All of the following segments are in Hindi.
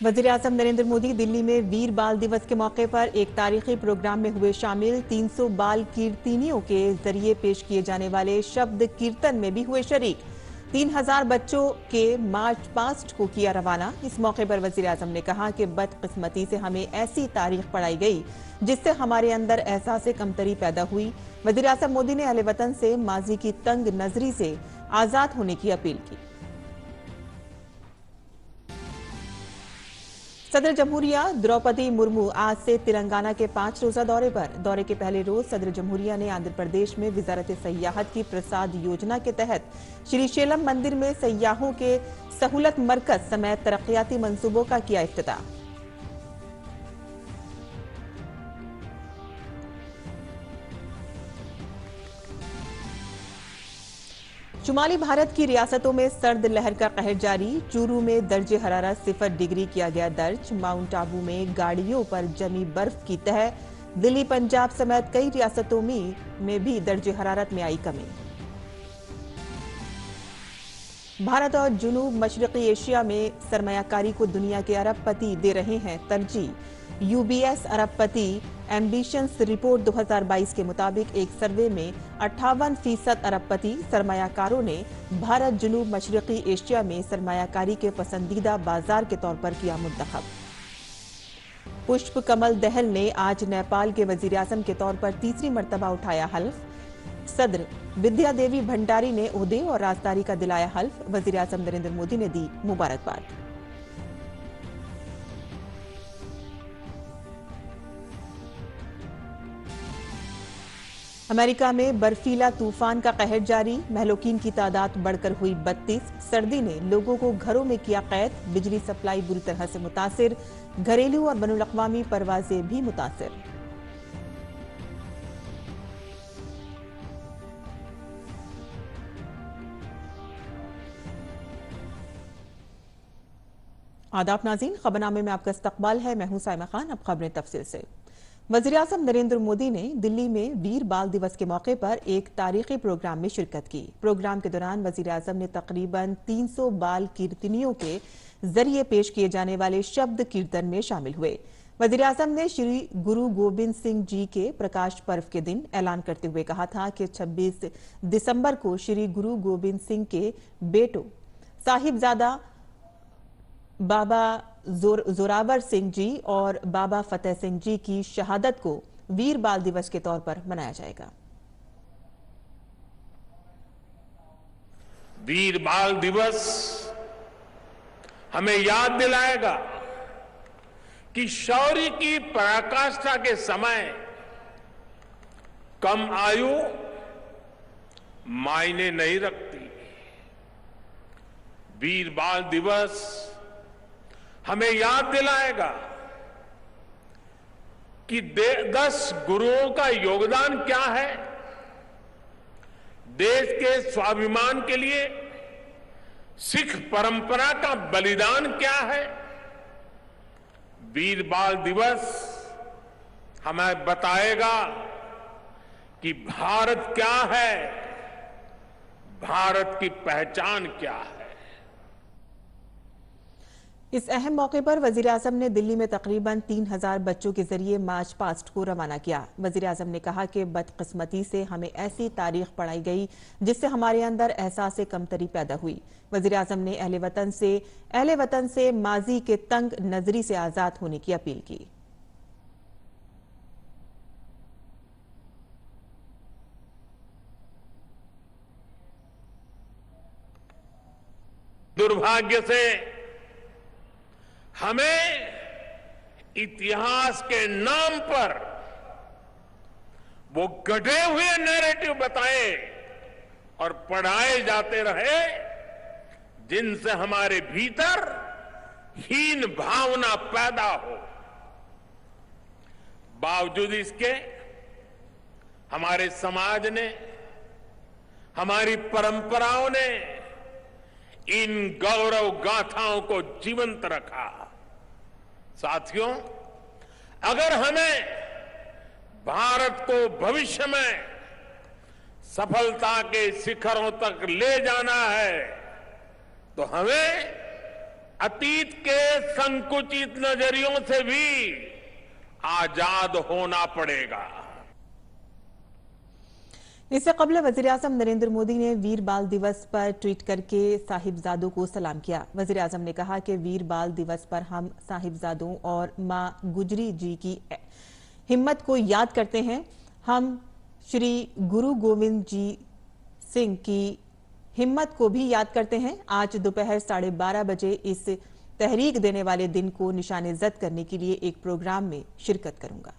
वज़ीर-ए-आज़म नरेंद्र मोदी दिल्ली में वीर बाल दिवस के मौके पर एक तारीखी प्रोग्राम में हुए शामिल। 300 बाल कीर्तनियों के जरिए पेश किए जाने वाले शब्द कीर्तन में भी हुए शरीक। 3000 बच्चों के मार्च पास्ट को किया रवाना। इस मौके पर वज़ीर-ए-आज़म ने कहा कि बदकिस्मती से हमें ऐसी तारीख पढ़ाई गई जिससे हमारे अंदर एहसास कमतरी पैदा हुई। वज़ीर-ए-आज़म मोदी ने अहले वतन से माजी की तंग नजरी से आजाद होने की अपील की। सदर जमहूरिया द्रौपदी मुर्मू आज से तेलंगाना के 5 रोजा दौरे पर। दौरे के पहले रोज सदर जमहूरिया ने आंध्र प्रदेश में वजारत सयाहत की प्रसाद योजना के तहत श्री शैलम मंदिर में सयाहों के सहूलत मरकज समेत तरक्याती मंसूबों का किया इफ्तिताह। शुमाली भारत की रियासतों में सर्द लहर का कहर जारी। चूरू में दर्जे हरारत 0 डिग्री किया गया दर्ज। माउंट आबू में गाड़ियों पर जमी बर्फ की तह। दिल्ली पंजाब समेत कई रियासतों में भी दर्जे हरारत में आई कमी। भारत और जुनूब मशरकी एशिया में सरमायाकारी को दुनिया के अरबपति दे रहे हैं तरजीह। यूबीएस अरबपति एम्बिशंस रिपोर्ट 2022 के मुताबिक एक सर्वे में 58% अरबपति सरमायाकारों ने भारत जुनूब मशरकी एशिया में सरमायाकारी के पसंदीदा बाजार के तौर पर किया मुंतखब। पुष्प कमल दहल ने आज नेपाल के वजीर-ए-आज़म के तौर पर तीसरी मर्तबा उठाया हल्फ। सदर विद्या देवी भंडारी ने ओहदे और राजदारी का दिलाया हल्फ। वजीर-ए-आज़म नरेंद्र मोदी ने दी मुबारकबाद। अमेरिका में बर्फीला तूफान का कहर जारी। महलूकीन की तादाद बढ़कर हुई 32। सर्दी ने लोगों को घरों में किया कैद। बिजली सप्लाई बुरी तरह से मुतासिर। घरेलू और बैनुल-अक़वामी परवाजें भी मुतासिर। आदाब नाज़रीन, खबरनामे में आपका इस्तकबाल है। मैं हूं साइमा खान। अब खबरें तफसील से। वज़ीर-ए-आज़म नरेंद्र मोदी ने दिल्ली में वीर बाल दिवस के मौके पर एक तारीखी प्रोग्राम में शिरकत की। प्रोग्राम के दौरान वज़ीर-ए-आज़म ने तकरीबन 300 बाल कीर्तनियों के जरिए पेश किए जाने वाले शब्द कीर्तन में शामिल हुए। वज़ीर-ए-आज़म ने श्री गुरु गोबिंद सिंह जी के प्रकाश पर्व के दिन ऐलान करते हुए कहा था कि 26 दिसंबर को श्री गुरु गोबिंद सिंह के बेटों साहिबजादा बाबा जोरावर सिंह जी और बाबा फतेह सिंह जी की शहादत को वीर बाल दिवस के तौर पर मनाया जाएगा। वीर बाल दिवस हमें याद दिलाएगा कि शौर्य की पराकाष्ठा के समय कम आयु मायने नहीं रखती। वीर बाल दिवस हमें याद दिलाएगा कि 10 गुरुओं का योगदान क्या है, देश के स्वाभिमान के लिए सिख परंपरा का बलिदान क्या है। वीर बाल दिवस हमें बताएगा कि भारत क्या है, भारत की पहचान क्या है। इस अहम मौके पर वज़ीर-ए-आज़म ने दिल्ली में तकरीबन 3000 बच्चों के जरिए मार्च पास्ट को रवाना किया। वज़ीर-ए-आज़म ने कहा कि बदकिस्मती से हमें ऐसी तारीख पढ़ाई गई जिससे हमारे अंदर एहसास कमतरी पैदा हुई। वज़ीर-ए-आज़म ने अहले वतन से माजी के तंग नजरी से आजाद होने की अपील की। दुर्भाग्य से हमें इतिहास के नाम पर वो गढ़े हुए नैरेटिव बताए और पढ़ाए जाते रहे जिनसे हमारे भीतर हीन भावना पैदा हो। बावजूद इसके हमारे समाज ने, हमारी परंपराओं ने इन गौरव गाथाओं को जीवंत रखा। साथियों, अगर हमें भारत को भविष्य में सफलता के शिखरों तक ले जाना है तो हमें अतीत के संकुचित नजरियों से भी आजाद होना पड़ेगा। इससे कबल वजीर-ए-आजम नरेंद्र मोदी ने वीर बाल दिवस पर ट्वीट करके साहिबजादों को सलाम किया। वजीर-ए-आजम ने कहा कि वीर बाल दिवस पर हम साहिबजादों और मां गुजरी जी की हिम्मत को याद करते हैं। हम श्री गुरु गोविंद जी सिंह की हिम्मत को भी याद करते हैं। आज दोपहर 12:30 बजे इस तहरीक देने वाले दिन को निशान-ए-जद करने के लिए एक प्रोग्राम में शिरकत करूंगा।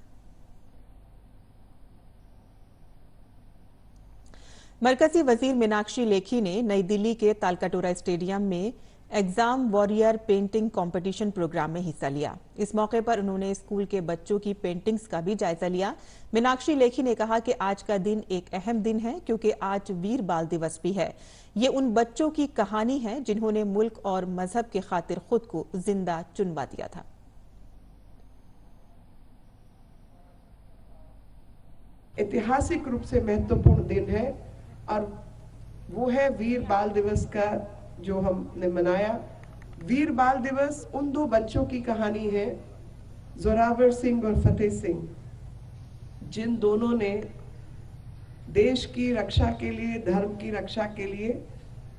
मरकजी वजीर मीनाक्षी लेखी ने नई दिल्ली के तालकटोरा स्टेडियम में exam warrior painting competition programme में हिस्सा लिया। इस मौके पर उन्होंने स्कूल के बच्चों की पेंटिंग्स का भी जायजा लिया। मीनाक्षी लेखी ने कहा कि आज का दिन एक अहम दिन है क्योंकि आज वीर बाल दिवस भी है। ये उन बच्चों की कहानी है जिन्होंने मुल्क और मजहब की खातिर खुद को जिंदा चुनवा दिया था। ऐतिहासिक रूप से महत्वपूर्ण दिन है और वो है वीर बाल दिवस का जो हमने मनाया। वीर बाल दिवस उन दो बच्चों की कहानी है, जोरावर सिंह और फतेह सिंह, जिन दोनों ने देश की रक्षा के लिए, धर्म की रक्षा के लिए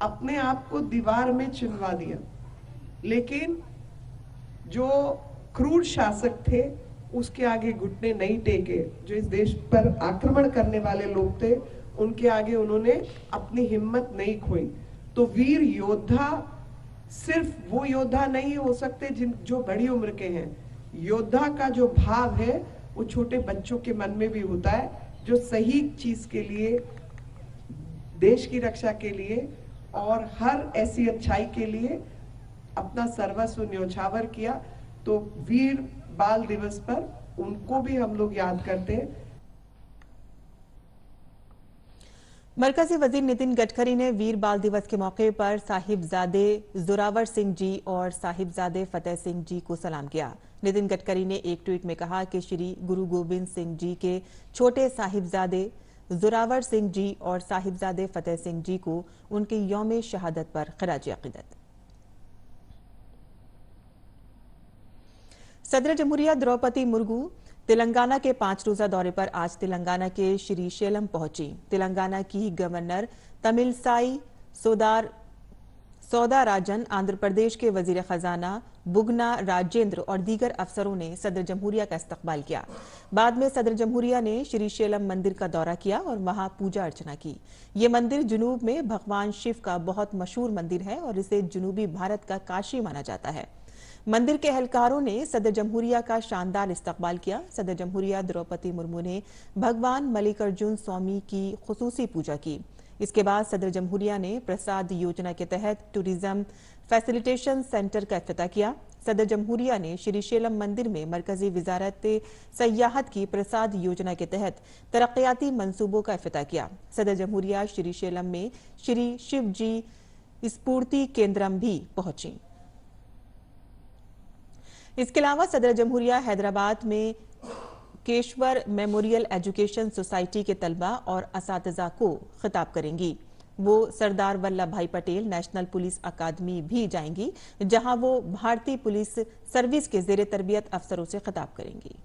अपने आप को दीवार में चिनवा दिया। लेकिन जो क्रूर शासक थे उसके आगे घुटने नहीं टेके। जो इस देश पर आक्रमण करने वाले लोग थे उनके आगे उन्होंने अपनी हिम्मत नहीं खोई। तो वीर योद्धा सिर्फ वो योद्धा नहीं हो सकते जो बड़ी उम्र के हैं। योद्धा का जो भाव है वो छोटे बच्चों के मन में भी होता है, जो सही चीज के लिए, देश की रक्षा के लिए और हर ऐसी अच्छाई के लिए अपना सर्वस्व न्योछावर किया। तो वीर बाल दिवस पर उनको भी हम लोग याद करते हैं। मरकजी वजीर नितिन गडकरी ने वीर बाल दिवस के मौके पर साहिबजादे जोरावर सिंह जी और साहिबजादे फतेह सिंह जी को सलाम किया। नितिन गडकरी ने एक ट्वीट में कहा कि श्री गुरु गोविंद सिंह जी के छोटे साहिबजादे जोरावर सिंह जी और साहिबजादे फतेह सिंह जी को उनके यौम शहादत पर खराज अकीदत। सदर जमहूरिया द्रौपदी मुर्मू तेलंगाना के 5 रोजा दौरे पर आज तेलंगाना के श्रीशैलम पहुंची। तेलंगाना की गवर्नर तमिलसाई सौदाराजन, आंध्र प्रदेश के वजीर खजाना बुगना राजेंद्र और दीगर अफसरों ने सदर जमहूरिया का इस्तकबाल किया। बाद में सदर जमहूरिया ने श्रीशैलम मंदिर का दौरा किया और वहां पूजा अर्चना की। ये मंदिर जुनूब में भगवान शिव का बहुत मशहूर मंदिर है और इसे जुनूबी भारत का काशी माना जाता है। मंदिर के एहलकारों ने सदर जमहूरिया का शानदार इस्तकबाल किया। सदर जमहूरिया द्रौपदी मुर्मू ने भगवान मल्लिकार्जुन स्वामी की खुसूसी पूजा की। इसके बाद सदर जमहूरिया ने प्रसाद योजना के तहत टूरिज्म फैसिलिटेशन सेंटर का इफ्तिताह किया। सदर जमहूरिया ने श्रीशैलम मंदिर में मरकजी वजारत सयाहत की प्रसाद योजना के तहत तरक्याती मंसूबों का इफ्तिताह किया। सदर जमहूरिया श्रीशैलम में श्री शिव जी स्फूर्ति केंद्रम भी पहुंची। इसके अलावा सदर जमहूरिया हैदराबाद में केशवर मेमोरियल एजुकेशन सोसाइटी के तलबा और असातिज़ा को खिताब करेंगी। वो सरदार वल्लभ भाई पटेल नेशनल पुलिस अकादमी भी जाएंगी, जहां वो भारतीय पुलिस सर्विस के जेर तरबियत अफसरों से खिताब करेंगी।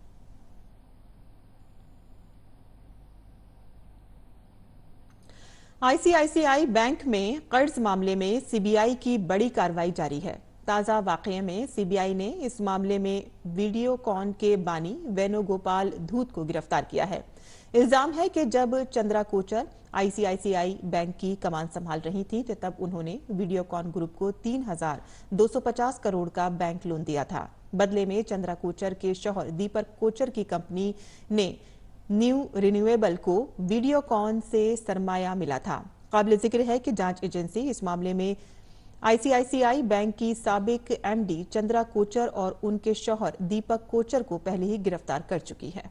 आईसीआईसीआई बैंक में कर्ज मामले में सीबीआई की बड़ी कार्रवाई जारी है। ताजा वाकये में सीबीआई ने इस मामले में वीडियोकॉन के बानी वेणुगोपाल धूत को गिरफ्तार किया है। इल्जाम है कि जब चंद्रा कोचर आईसीआईसीआई बैंक की कमान संभाल रही थी तो तब उन्होंने वीडियोकॉन ग्रुप को 3,250 करोड़ का बैंक लोन दिया था। बदले में चंद्रा कोचर के शौहर दीपक कोचर की कंपनी ने न्यू रिन्यूएबल को वीडियोकॉन से सरमाया मिला था। काबिल जिक्र है कि जांच एजेंसी इस मामले में आईसीआईसीआई बैंक की साबिक एमडी चंद्रा कोचर और उनके शौहर दीपक कोचर को पहले ही गिरफ्तार कर चुकी है।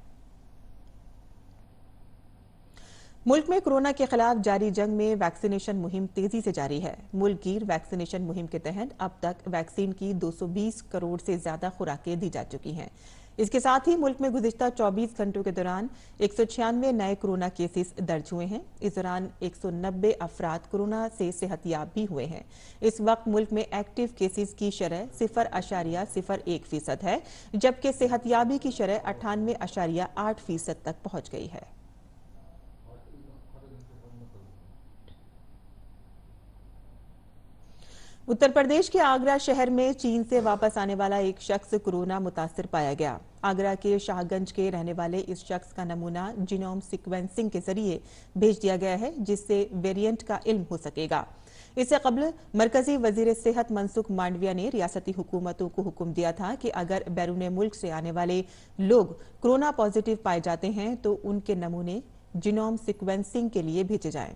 मुल्क में कोरोना के खिलाफ जारी जंग में वैक्सीनेशन मुहिम तेजी से जारी है। मुल्क गिर वैक्सीनेशन मुहिम के तहत अब तक वैक्सीन की 220 करोड़ से ज्यादा खुराकें दी जा चुकी हैं। इसके साथ ही मुल्क में गुज़िश्ता 24 घंटों के दौरान 196 नए कोरोना केसेस दर्ज हुए हैं। इस दौरान 190 अफराद कोरोना से सेहतयाब भी हुए हैं। इस वक्त मुल्क में एक्टिव केसेस की शरह 0.01% है, जबकि सेहतयाबी की शरह 98.8% तक पहुंच गई है। उत्तर प्रदेश के आगरा शहर में चीन से वापस आने वाला एक शख्स कोरोना मुतासिर पाया गया। आगरा के शाहगंज के रहने वाले इस शख्स का नमूना जीनोम सीक्वेंसिंग के जरिए भेज दिया गया है, जिससे वेरिएंट का इल्म हो सकेगा। इससे कबल मरकजी वजीर सेहत मनसुख मांडविया ने रियासती हुकूमतों को हुक्म दिया था कि अगर बैरून मुल्क से आने वाले लोग कोरोना पॉजिटिव पाए जाते हैं तो उनके नमूने जीनोम सीक्वेंसिंग के लिए भेजे जाएं।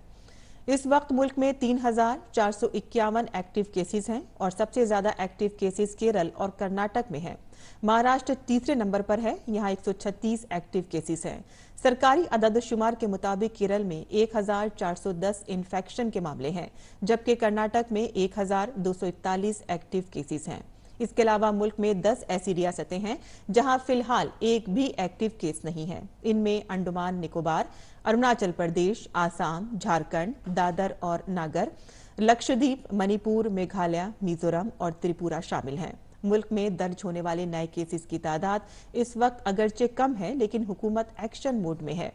इस वक्त मुल्क में 3,451 एक्टिव केसेस हैं और सबसे ज्यादा एक्टिव केसेस केरल और कर्नाटक में हैं। महाराष्ट्र तीसरे नंबर पर है, यहां 136 एक्टिव केसेस हैं। सरकारी अदद-शुमार के मुताबिक केरल में 1,410 इन्फेक्शन के मामले हैं, जबकि कर्नाटक में 1,241 एक्टिव केसेस हैं। इसके अलावा मुल्क में 10 ऐसी रियासतें हैं जहां फिलहाल एक भी एक्टिव केस नहीं है। इनमें अंडमान निकोबार, अरुणाचल प्रदेश, आसाम, झारखंड, दादर और नागर, लक्षद्वीप, मणिपुर, मेघालय, मिजोरम और त्रिपुरा शामिल हैं। मुल्क में दर्ज होने वाले नए केसेस की तादाद इस वक्त अगरचे कम है, लेकिन हुकूमत एक्शन मोड में है।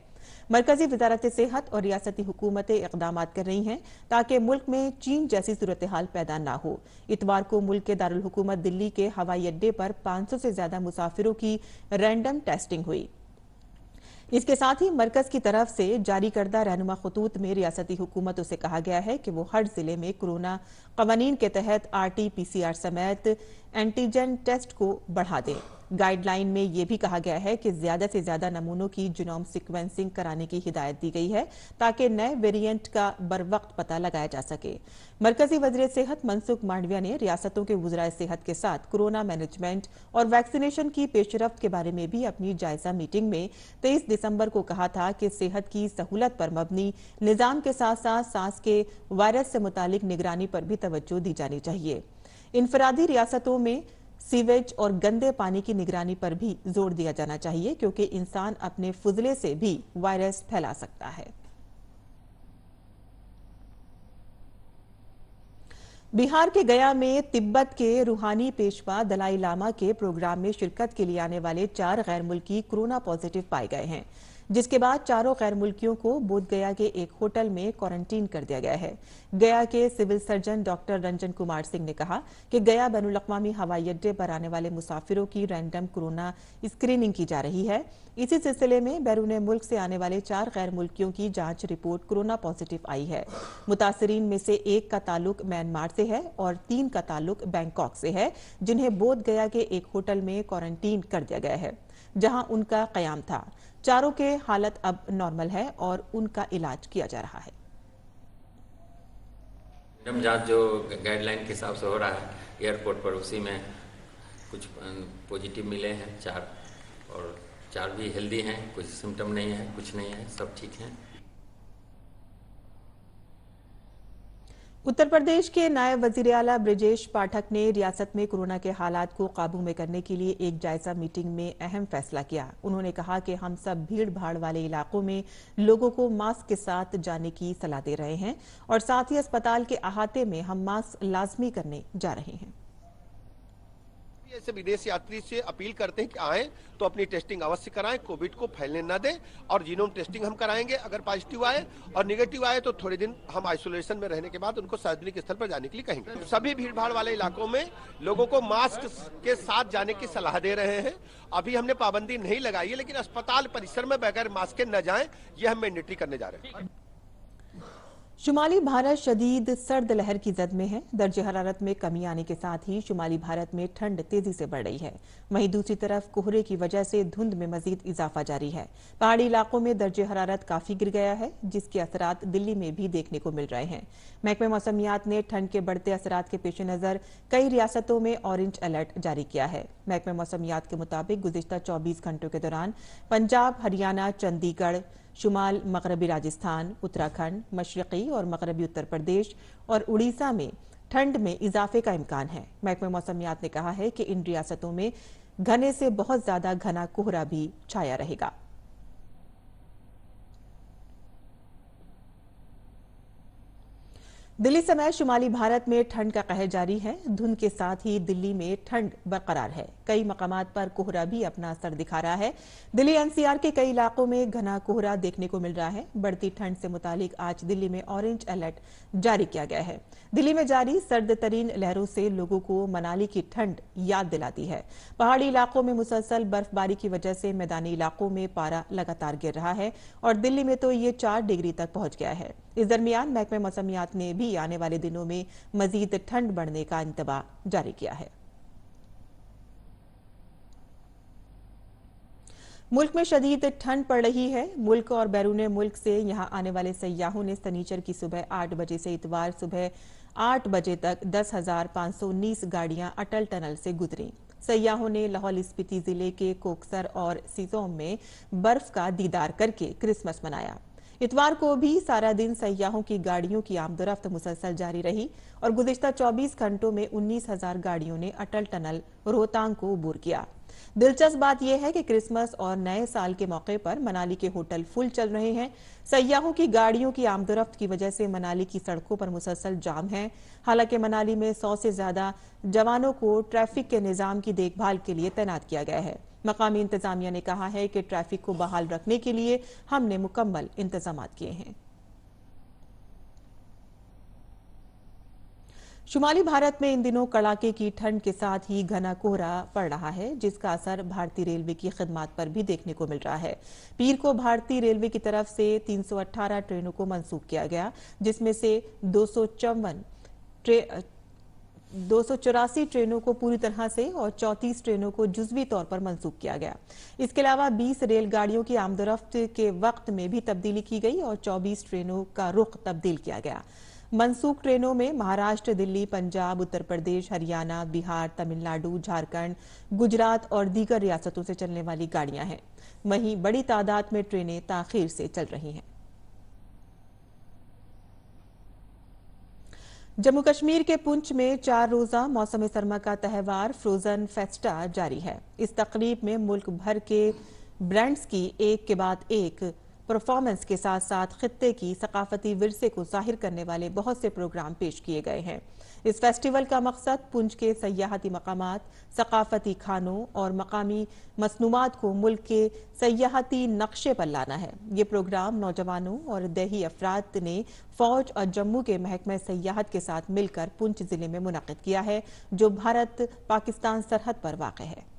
मरकजी वजारत सेहत और रियासती हुकूमतें इकदाम कर रही हैं ताकि मुल्क में चीन जैसी सूरत हाल पैदा न हो। इतवार को मुल्क के दारुल हुकूमत दिल्ली के हवाई अड्डे पर 500 से ज्यादा मुसाफिरों की रैंडम टेस्टिंग हुई। इसके साथ ही मरकज की तरफ से जारी करदा रहनुमा खतूत में रियासती हुकूमतों से कहा गया है कि वो हर जिले में कोरोना कवानीन के तहत RT-PCR समेत एंटीजन टेस्ट को बढ़ा दें। गाइडलाइन में यह भी कहा गया है कि ज्यादा से ज्यादा नमूनों की जीनोम सीक्वेंसिंग कराने की हिदायत दी गई है ताकि नए वेरिएंट का बरवक्त पता लगाया जा सके। मरकजी वज़ीर सेहत मनसुख मांडविया ने रियासतों के वज़राए सेहत के साथ कोरोना मैनेजमेंट और वैक्सीनेशन की पेशरफ्त के बारे में भी अपनी जायजा मीटिंग में 23 दिसंबर को कहा था कि सेहत की सहूलत पर मबनी निजाम के साथ साथ सांस के वायरस से मुतालिक निगरानी पर भी तवज्जो दी जानी चाहिए। इनफरादी रियासतों में सीवेज और गंदे पानी की निगरानी पर भी जोर दिया जाना चाहिए, क्योंकि इंसान अपने फुजले से भी वायरस फैला सकता है। बिहार के गया में तिब्बत के रूहानी पेशवा दलाई लामा के प्रोग्राम में शिरकत के लिए आने वाले 4 गैर मुल्की कोरोना पॉजिटिव पाए गए हैं, जिसके बाद चारों गैर मुल्कियों को बोध गया के एक होटल में क्वारंटीन कर दिया गया है। गया के civil surgeon doctor Ranjan Kumar Singh ने कहा कि गया बैनुल-अक़वामी हवाई अड्डे पर आने वाले मुसाफिरों की रैंडम कोरोना स्क्रीनिंग की जा रही है। इसी सिलसिले में बैरून मुल्क से आने वाले 4 गैर मुल्कियों की जांच रिपोर्ट कोरोना पॉजिटिव आई है। मुतासरीन में से 1 का ताल्लुक म्यांमार से है और 3 का ताल्लुक बैंकॉक से है, जिन्हें बोध गया के एक होटल में क्वारंटीन कर दिया गया है, जहां उनका कयाम था। चारों के हालत अब नॉर्मल है और उनका इलाज किया जा रहा है। जांच जो गाइडलाइन के हिसाब से हो रहा है एयरपोर्ट पर, उसी में कुछ पॉजिटिव मिले हैं 4, और 4 भी हेल्दी हैं, कुछ सिम्टम नहीं है, कुछ नहीं है, सब ठीक हैं। उत्तर प्रदेश के नायब वजीर आला ब्रिजेश पाठक ने रियासत में कोरोना के हालात को काबू में करने के लिए एक जायजा मीटिंग में अहम फैसला किया। उन्होंने कहा कि हम सब भीड़ भाड़ वाले इलाकों में लोगों को मास्क के साथ जाने की सलाह दे रहे हैं और साथ ही अस्पताल के अहाते में हम मास्क लाजमी करने जा रहे हैं। ऐसे विदेश यात्री से अपील करते हैं कि आएं तो अपनी टेस्टिंग अवश्य कराएं, कोविड को फैलने न दें, और जीनोम टेस्टिंग हम कराएंगे। अगर पॉजिटिव आए और निगेटिव आए तो थोड़े दिन हम आइसोलेशन में रहने के बाद उनको सार्वजनिक स्थल पर जाने के लिए कहेंगे। सभी भीड़ भाड़ वाले इलाकों में लोगों को मास्क के साथ जाने की सलाह दे रहे हैं। अभी हमने पाबंदी नहीं लगाई है, लेकिन अस्पताल परिसर में बगैर मास्क के न जाएं, यह हम मैंडेटरी करने जा रहे हैं। शुमाली भारत शदीद सर्द लहर की जद में है। दर्जे हरारत में कमी आने के साथ ही शुमाली भारत में ठंड तेजी से बढ़ रही है। वहीं दूसरी तरफ कोहरे की वजह से धुंध में मजीद इजाफा जारी है। पहाड़ी इलाकों में दर्जे हरारत काफी गिर गया है, जिसके असरात दिल्ली में भी देखने को मिल रहे हैं। महकमे मौसमियात ने ठंड के बढ़ते असरात के पेश नजर कई रियासतों में ऑरेंज अलर्ट जारी किया है। महकमे मौसमियात के मुताबिक गुज़िश्ता 24 घंटों के दौरान पंजाब, हरियाणा, चंडीगढ़, शुमाल मगरबी राजस्थान, उत्तराखंड, मशरकी और मगरबी उत्तर प्रदेश और उड़ीसा में ठंड में इजाफे का इम्कान है। महकमे मौसमियात ने कहा है कि इन रियासतों में घने से बहुत ज्यादा घना कोहरा भी छाया रहेगा। दिल्ली समेत शुमाली भारत में ठंड का कहर जारी है। धुंध के साथ ही दिल्ली में ठंड बरकरार है। कई मकामात पर कोहरा भी अपना असर दिखा रहा है। दिल्ली एनसीआर के कई इलाकों में घना कोहरा देखने को मिल रहा है। बढ़ती ठंड से मुतालिक आज दिल्ली में ऑरेंज अलर्ट जारी किया गया है। दिल्ली में जारी सर्द तरीन लहरों से लोगों को मनाली की ठंड याद दिलाती है। पहाड़ी इलाकों में मुसलसल बर्फबारी की वजह से मैदानी इलाकों में पारा लगातार गिर रहा है और दिल्ली में तो ये 4 डिग्री तक पहुंच गया है। इस दरमियान महकमे मौसमियात ने भी आने वाले दिनों में मजीद ठंड बढ़ने का इंतबा जारी किया है। मुल्क में शदीद ठंड पड़ रही है। मुल्क और बैरून मुल्क से यहां आने वाले सयाहों ने शनिचर की सुबह 8 बजे से इतवार सुबह 8 बजे तक 10,519 गाड़ियां अटल टनल से गुजरी। सयाहों ने लाहौल स्पीति जिले के कोकसर और सिसोम में बर्फ का दीदार करके क्रिसमस मनाया। इतवार को भी सारा दिन सयाहों की गाड़ियों की आमदोरफ्त मुसलसल जारी रही और गुज़िश्ता 24 घंटों में 19,000 गाड़ियों ने अटल टनल रोहतांग को अबूर किया। दिलचस्प बात यह है कि क्रिसमस और नए साल के मौके पर मनाली के होटल फुल चल रहे हैं। सयाहों की गाड़ियों की आमदोरफ्त की वजह से मनाली की सड़कों पर मुसलसल जाम है। हालांकि मनाली में 100 से ज्यादा जवानों को ट्रैफिक के निजाम की देखभाल के लिए तैनात किया गया है। मकामी इंतजामिया ने कहा है कि ट्रैफिक को बहाल रखने के लिए हमने मुकम्मल इंतजाम किए हैं। शुमाली भारत में इन दिनों कड़ाके की ठंड के साथ ही घना कोहरा पड़ रहा है, जिसका असर भारतीय रेलवे की खिदमत पर भी देखने को मिल रहा है। पीर को भारतीय रेलवे की तरफ से 318 ट्रेनों को मंसूख किया गया, जिसमें से 284 ट्रेनों को पूरी तरह से और 34 ट्रेनों को जुज़वी तौर पर मंसूख किया गया। इसके अलावा 20 रेलगाड़ियों की आमदोरफ्त के वक्त में भी तब्दीली की गई और 24 ट्रेनों का रुख तब्दील किया गया। मंसूख ट्रेनों में महाराष्ट्र, दिल्ली, पंजाब, उत्तर प्रदेश, हरियाणा, बिहार, तमिलनाडु, झारखंड, गुजरात और दीगर रियासतों से चलने वाली गाड़ियां हैं। वहीं बड़ी तादाद में ट्रेनें ताखीर से चल रही हैं। जम्मू कश्मीर के पुंछ में 4 रोजा मौसम सरमा का त्यौहार फ्रोजन फेस्टा जारी है। इस तकरीब में मुल्क भर के ब्रांड्स की एक के बाद एक परफॉर्मेंस के साथ साथ खित्ते की सकाफती विरसे को जाहिर करने वाले बहुत से प्रोग्राम पेश किए गए हैं। इस फेस्टिवल का मकसद पुंछ के सयाहती मकामात, सकाफती खानों और मकामी मसनूआत को मुल्क के सयाहती नक्शे पर लाना है। ये प्रोग्राम नौजवानों और देही अफराद ने फौज और जम्मू के महकमे सयाहत के साथ मिलकर पुंछ जिले में मुनक्किद किया है, जो भारत पाकिस्तान सरहद पर वाक़ है।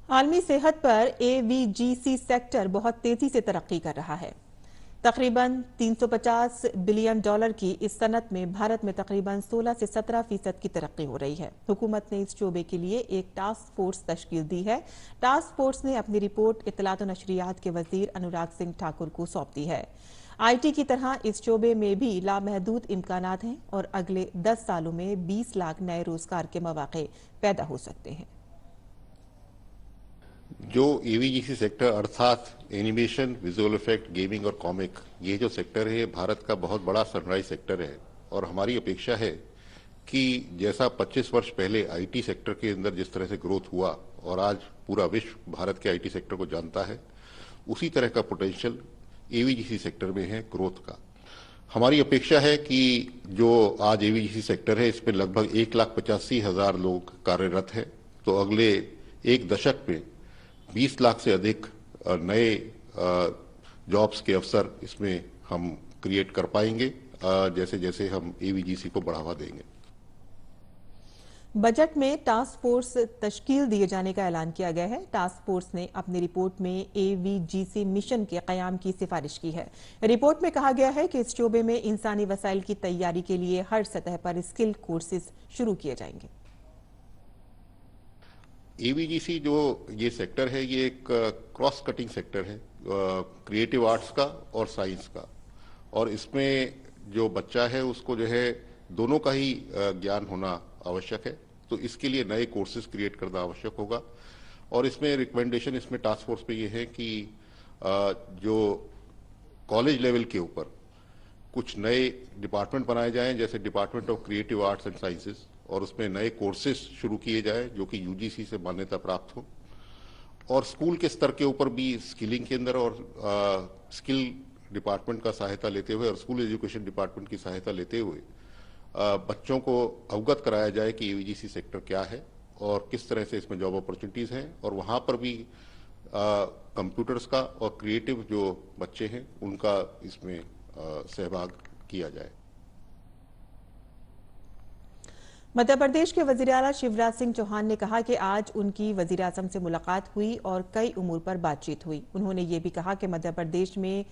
आलमी सेहत पर AVGC सेक्टर बहुत तेजी से तरक्की कर रहा है। तकरीबन $350 बिलियन की इस सनत में भारत में तकरीबन 16 से 17% की तरक्की हो रही है। हुकूमत ने इस शोबे के लिए एक टास्क फोर्स तश्कील दी है। टास्क फोर्स ने अपनी रिपोर्ट इत्तलात और नशरियात के वजीर अनुराग सिंह ठाकुर को सौंप दी है। IT की तरह इस शोबे में भी लामहदूद इम्कानात हैं और अगले 10 सालों में 20 लाख नए रोजगार के मौके पैदा हो सकते हैं। जो AVGC सेक्टर अर्थात एनिमेशन, विजुअल इफेक्ट, गेमिंग और कॉमिक, ये जो सेक्टर है भारत का बहुत बड़ा सनराइज सेक्टर है और हमारी अपेक्षा है कि जैसा 25 वर्ष पहले IT सेक्टर के अंदर जिस तरह से ग्रोथ हुआ और आज पूरा विश्व भारत के IT सेक्टर को जानता है, उसी तरह का पोटेंशियल AVGC सेक्टर में है ग्रोथ का। हमारी अपेक्षा है कि जो आज AVGC सेक्टर है इसमें लगभग 1,85,000 लोग कार्यरत हैं, तो अगले एक दशक में 20 लाख से अधिक नए जॉब्स के अवसर इसमें हम क्रिएट कर पाएंगे जैसे जैसे हम AVGC को बढ़ावा देंगे। बजट में टास्क फोर्स तश्कील दिए जाने का ऐलान किया गया है। टास्क फोर्स ने अपनी रिपोर्ट में AVGC मिशन के कयाम की सिफारिश की है। रिपोर्ट में कहा गया है कि इस शोबे में इंसानी वसाइल की तैयारी के लिए हर सतह पर स्किल कोर्सेज शुरू किए जाएंगे। AVGC जो ये सेक्टर है ये एक क्रॉस कटिंग सेक्टर है, क्रिएटिव आर्ट्स का और साइंस का, और इसमें जो बच्चा है उसको जो है दोनों का ही ज्ञान होना आवश्यक है। तो इसके लिए नए कोर्सेज क्रिएट करना आवश्यक होगा और इसमें रिकमेंडेशन इसमें टास्क फोर्स पे ये है कि जो कॉलेज लेवल के ऊपर कुछ नए डिपार्टमेंट बनाए जाएं, जैसे department of creative arts and sciences, और उसमें नए कोर्सेज शुरू किए जाएं जो कि यूजीसी से मान्यता प्राप्त हो, और स्कूल के स्तर के ऊपर भी स्किलिंग के अंदर और स्किल डिपार्टमेंट का सहायता लेते हुए और स्कूल एजुकेशन डिपार्टमेंट की सहायता लेते हुए बच्चों को अवगत कराया जाए कि यूजीसी सेक्टर क्या है और किस तरह से इसमें जॉब अपॉर्चुनिटीज हैं, और वहां पर भी कंप्यूटर्स का और क्रिएटिव जो बच्चे हैं उनका इसमें सहभाग किया जाए। मध्य प्रदेश के वजीर आला शिवराज सिंह चौहान ने कहा कि आज उनकी वजीर आजम से मुलाकात हुई और कई उमूर पर बातचीत हुई। उन्होंने ये भी कहा कि मध्य प्रदेश में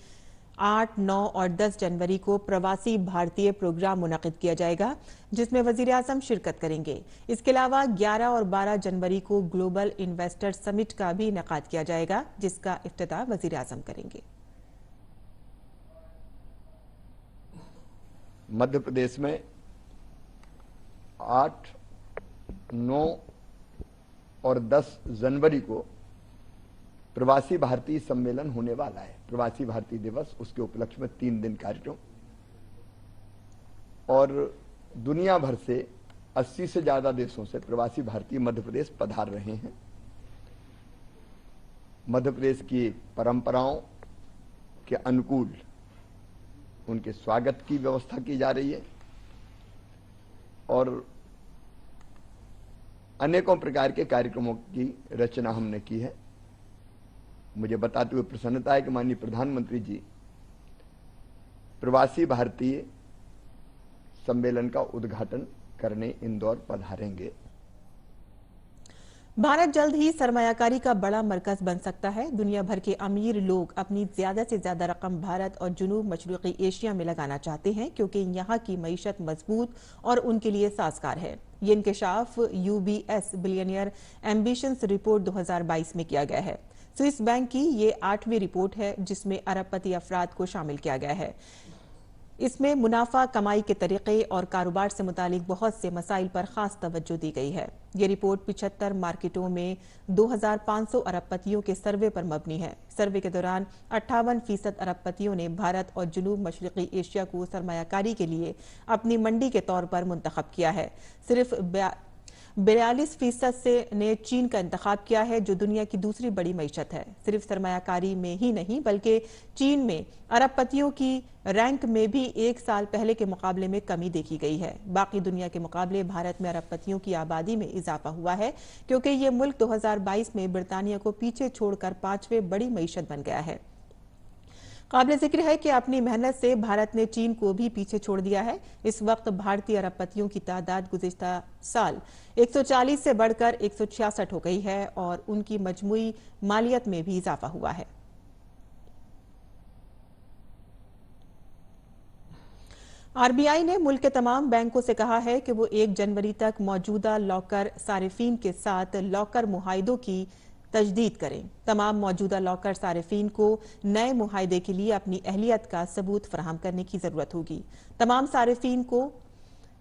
8, 9 और 10 जनवरी को प्रवासी भारतीय प्रोग्राम मुनक्किद किया जाएगा, जिसमें वजीर आजम शिरकत करेंगे। इसके अलावा 11 और 12 जनवरी को ग्लोबल इन्वेस्टर समिट का भी इनेकाद किया जाएगा, जिसका इफ्तिताह वजीर आजम करेंगे। मध्य प्रदेश में 8, 9 और 10 जनवरी को प्रवासी भारतीय सम्मेलन होने वाला है। प्रवासी भारतीय दिवस, उसके उपलक्ष्य में 3 दिन कार्यक्रम, और दुनिया भर से 80 से ज्यादा देशों से प्रवासी भारतीय मध्य प्रदेश पधार रहे हैं। मध्य प्रदेश की परंपराओं के अनुकूल उनके स्वागत की व्यवस्था की जा रही है और अनेकों प्रकार के कार्यक्रमों की रचना हमने की है। मुझे बताते हुए प्रसन्नता है कि माननीय प्रधानमंत्री जी प्रवासी भारतीय सम्मेलन का उद्घाटन करने इंदौर पधारेंगे। भारत जल्द ही सरमायाकारी का बड़ा मरकज बन सकता है। दुनिया भर के अमीर लोग अपनी ज्यादा से ज्यादा रकम भारत और जुनूब मशरक़ी एशिया में लगाना चाहते हैं, क्योंकि यहाँ की मईशत मजबूत और उनके लिए साजगार है। ये इंकशाफ UBS बिलियनियर एम्बिशंस रिपोर्ट 2022 में किया गया है। स्विस बैंक की ये 8वीं रिपोर्ट है, जिसमें अरबपति अफराद को शामिल किया गया है। इसमें मुनाफा कमाई के तरीके और कारोबार से मुतालिक बहुत से मसाइल पर खास तवज्जो दी गई है। ये रिपोर्ट 75 मार्केटों में 2500 अरबपतियों के सर्वे पर मबनी है। सर्वे के दौरान 58% अरबपतियों ने भारत और जुनूब मशरक़ी एशिया को सरमायाकारी के लिए अपनी मंडी के तौर पर मुंतखब किया है। सिर्फ 42% ने चीन का इंतखाब किया है, जो दुनिया की दूसरी बड़ी मईशत है। सिर्फ सरमायाकारी में ही नहीं, बल्कि चीन में अरबपतियों की रैंक में भी 1 साल पहले के मुकाबले में कमी देखी गई है। बाकी दुनिया के मुकाबले भारत में अरबपतियों की आबादी में इजाफा हुआ है, क्योंकि ये मुल्क 2022 में बरतानिया को पीछे छोड़कर 5वें बड़ी मईशत बन गया है। काबिल जिक्र है कि अपनी मेहनत से भारत ने चीन को भी पीछे छोड़ दिया है। इस वक्त भारतीय अरबपतियों की तादाद गुज़िश्ता साल 140 से बढ़कर 166 हो गई है और उनकी मजमूई मालियत में भी इजाफा हुआ है। RBI ने मुल्क के तमाम बैंकों से कहा है कि वो 1 जनवरी तक मौजूदा लॉकर सारिफीन के साथ लॉकर मुआहिदों की तजदीद करें। तमाम मौजूदा लॉकर सारिफीन को नए मुआहिदे के लिए अपनी अहलियत का सबूत फराहम करने की जरूरत होगी। तमाम सारिफीन को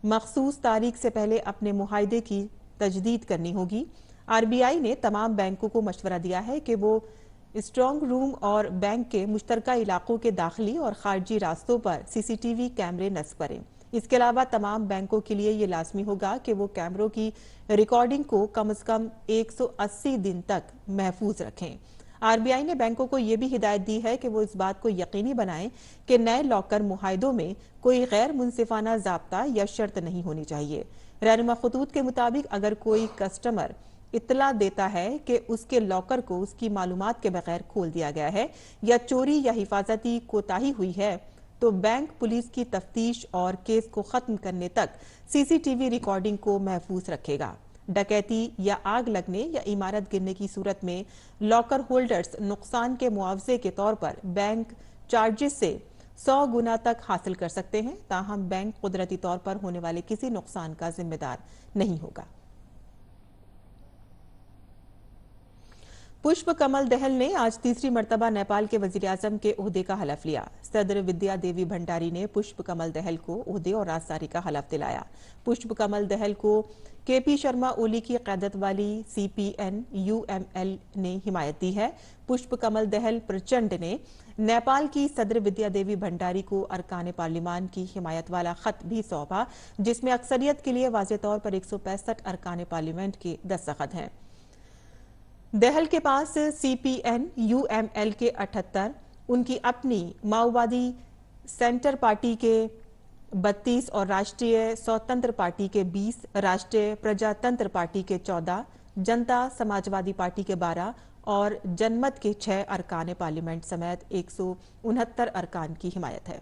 मखसूस तारीख से पहले अपने मुआहिदे की तजदीद करनी होगी। RBI ने तमाम बैंकों को मशवरा दिया है कि वो स्ट्रांग रूम और बैंक के मुश्तरका इलाकों के दाखिली और खारजी रास्तों पर CCTV कैमरे नस्ब करें। इसके अलावा तमाम बैंकों के लिए ये लाजमी होगा कि वो कैमरों की रिकॉर्डिंग को कम से कम 180 दिन तक महफूज रखें। RBI ने बैंकों को ये भी हिदायत दी है कि वो इस बात को यकीनी बनाएं कि नए लॉकर मुआहिदों में कोई गैर मुनसिफाना ज़ाब्ता या शर्त नहीं होनी चाहिए। रहनुमा खतूत के मुताबिक अगर कोई कस्टमर इत्तला देता है कि उसके लॉकर को उसकी मालूमात के बगैर खोल दिया गया है या चोरी या हिफाजती कोताही हुई है, तो बैंक पुलिस की तफ्तीश और केस को खत्म करने तक CCTV रिकॉर्डिंग को महफूज रखेगा। डकैती या आग लगने या इमारत गिरने की सूरत में लॉकर होल्डर्स नुकसान के मुआवजे के तौर पर बैंक चार्जेस से 100 गुना तक हासिल कर सकते हैं। ताहम बैंक कुदरती तौर पर होने वाले किसी नुकसान का जिम्मेदार नहीं होगा। पुष्प कमल दहल ने आज तीसरी मर्तबा नेपाल के वजीर-ए-आजम के ओहदे का हलफ लिया। सदर विद्या देवी भंडारी ने पुष्प कमल दहल को ओहदे और राजदारी का हलफ दिलाया। पुष्प कमल दहल को केपी शर्मा ओली की क़यादत वाली CPN-UML ने हिमायत दी है। पुष्प कमल दहल प्रचंड ने नेपाल की सदर विद्या देवी भंडारी को अरकान पार्लिमान की हिमायत वाला खत भी सौंपा, जिसमें अक्सरियत के लिए वाज़ेह तौर पर 165 अरकान पार्लियामेंट के दस्तखत हैं। दहल के पास CPN-UML के 78, उनकी अपनी माओवादी सेंटर पार्टी के 32 और राष्ट्रीय स्वतंत्र पार्टी के 20, राष्ट्रीय प्रजातंत्र पार्टी के 14, जनता समाजवादी पार्टी के 12 और जनमत के 6 अरकान पार्लियामेंट समेत 169 अरकान की हिमायत है।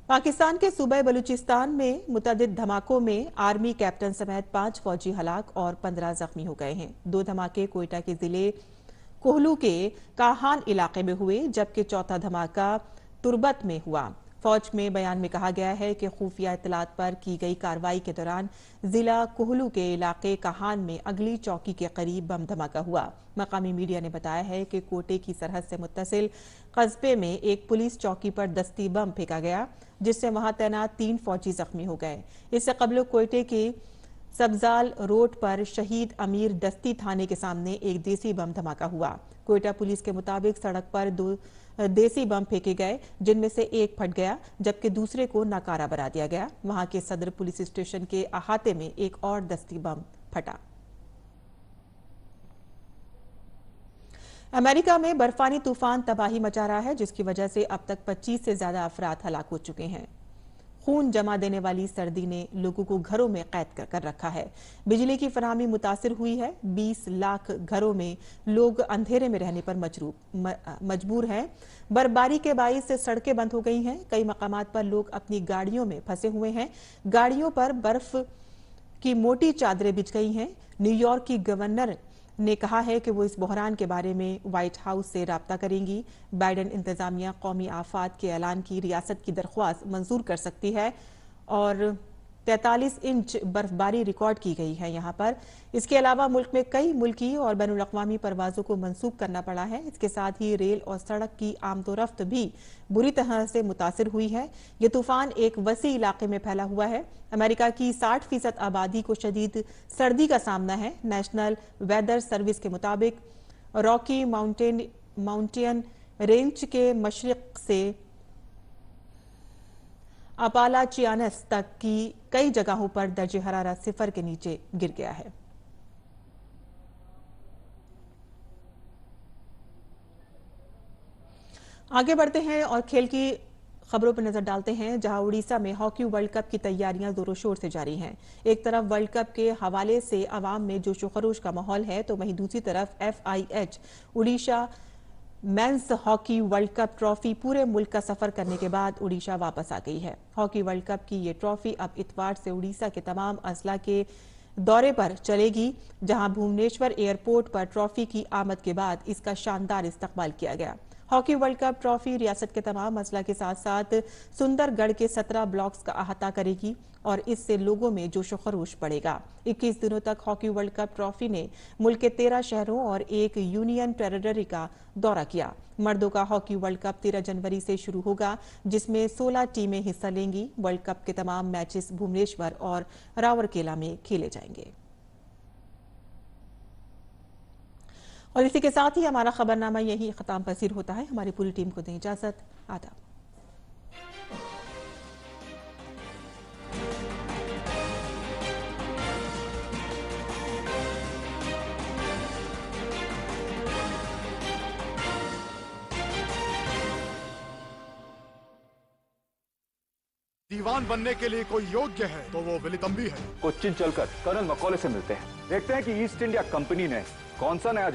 पाकिस्तान के सूबे बलूचिस्तान में मुतअद्दिद धमाकों में आर्मी कैप्टन समेत 5 फौजी हलाक और 15 जख्मी हो गए हैं। 2 धमाके कोयटा के जिले कोहलू के काहान इलाके में हुए, जबकि चौथा धमाका तुर्बत में हुआ। फौज में बयान में कहा गया है कि खुफिया इत्तलात पर की गई कार्रवाई के दौरान जिला कोहलू के इलाके काहान में अगली चौकी के करीब बम धमाका हुआ। मकामी मीडिया ने बताया है कि कोटे की सरहद से मुत्तसिल कस्बे में एक पुलिस चौकी पर दस्ती बम फेंका गया, जिससे वहां तैनात 3 फौजी जख्मी हो गए। इससे कबल कोयटे के सब्जाल रोड पर शहीद अमीर दस्ती थाने के सामने एक देसी बम धमाका हुआ। कोयटा पुलिस के मुताबिक सड़क पर 2 देसी बम फेंके गए, जिनमें से एक फट गया जबकि दूसरे को नाकारा बना दिया गया। वहां के सदर पुलिस स्टेशन के अहाते में एक और दस्ती बम फटा। अमेरिका में बर्फानी तूफान तबाही मचा रहा है, जिसकी वजह से अब तक 25 से ज्यादा अफराद हलाक हो चुके हैं। खून जमा देने वाली सर्दी ने लोगों को घरों में कैद कर रखा है। बिजली की फराहमी मुतासिर हुई है। 20 लाख घरों में लोग अंधेरे में रहने पर मजबूर हैं। बर्फबारी के बाइस सड़कें बंद हो गई हैं। कई मकामात पर लोग अपनी गाड़ियों में फंसे हुए हैं। गाड़ियों पर बर्फ की मोटी चादरें बिछ गई हैं। न्यूयॉर्क की गवर्नर ने कहा है कि वो इस बहरान के बारे में व्हाइट हाउस से राब्ता करेंगी। बाइडेन इंतजामिया कौमी आफात के ऐलान की रियासत की दरख्वास्त मंजूर कर सकती है और 43 इंच बर्फबारी रिकॉर्ड की गई है यहाँ पर। इसके अलावा मुल्क में कई मुल्की और बैनुल अक़वामी परवाजों को मंसूख करना पड़ा है। इसके साथ ही रेल और सड़क की आमदोरफ्त भी बुरी तरह से मुतासिर हुई है। ये तूफान एक वसी इलाके में फैला हुआ है। अमेरिका की 60% आबादी को शदीद सर्दी का सामना है। नेशनल वेदर सर्विस के मुताबिक रॉकी माउंटेन रेंज के मशरिक से अपालाचियानस तक की कई जगहों पर दर्जे हरारत 0 के नीचे गिर गया है। आगे बढ़ते हैं और खेल की खबरों पर नजर डालते हैं, जहां उड़ीसा में हॉकी वर्ल्ड कप की तैयारियां जोरों शोर से जारी हैं। एक तरफ वर्ल्ड कप के हवाले से अवाम में जोशो खरोश का माहौल है, तो वहीं दूसरी तरफ FIH Orissa men's hockey world cup trophy पूरे मुल्क का सफर करने के बाद उड़ीसा वापस आ गई है। हॉकी वर्ल्ड कप की ये ट्रॉफी अब इतवार से उड़ीसा के तमाम अजला के दौरे पर चलेगी, जहां भुवनेश्वर एयरपोर्ट पर ट्रॉफी की आमद के बाद इसका शानदार इस्तकबाल किया गया। हॉकी वर्ल्ड कप ट्रॉफी रियासत के तमाम अजला के साथ साथ सुंदरगढ़ के 17 ब्लॉक्स का अहाता करेगी और इससे लोगों में जोशो खरोश बढ़ेगा। 21 दिनों तक हॉकी वर्ल्ड कप ट्रॉफी ने मुल्क के 13 शहरों और एक यूनियन टेरिटरी का दौरा किया। मर्दों का हॉकी वर्ल्ड कप 13 जनवरी से शुरू होगा, जिसमें 16 टीमें हिस्सा लेंगी। वर्ल्ड कप के तमाम मैचेस भुवनेश्वर और राउरकेला में खेले जाएंगे। और इसी के साथ ही हमारा खबरनामा यही खत्म पसीर होता है। हमारी पूरी टीम को दें इजाजत। आदाब। दीवान बनने के लिए कोई योग्य है तो वो विलितंबी है। कोच्चि चलकर कर्नल मकौले से मिलते हैं, देखते हैं कि ईस्ट इंडिया कंपनी ने कौन सा नया